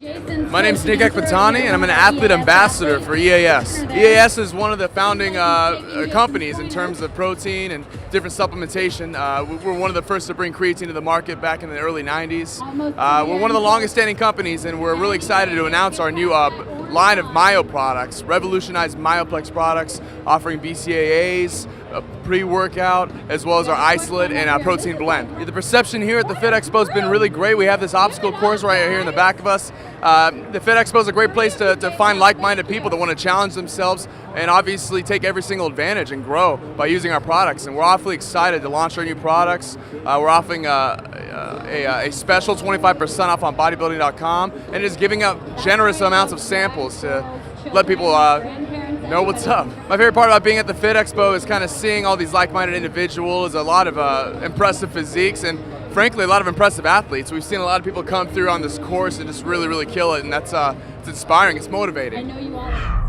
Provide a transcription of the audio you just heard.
My name is Nick Ekbatani, and I'm an athlete ambassador for EAS. EAS is one of the founding companies in terms of protein and different supplementation. We're one of the first to bring creatine to the market back in the early 90s. We're one of the longest standing companies, and we're really excited to announce our new line of myo products, revolutionized myoplex products, offering BCAAs, a pre-workout, as well as our isolate and our protein blend. The perception here at the FitExpo has been really great. We have this obstacle course right here in the back of us. The FitExpo is a great place to find like-minded people that want to challenge themselves and obviously take every single advantage and grow by using our products. And we're awfully excited to launch our new products. We're offering a special 25% off on bodybuilding.com, and is giving out generous amounts of samples to let people know what's up. My favorite part about being at the FitExpo is kind of seeing all these like-minded individuals, a lot of impressive physiques, and frankly a lot of impressive athletes. We've seen a lot of people come through on this course and just really kill it, and that's it's inspiring, it's motivating. I know you all.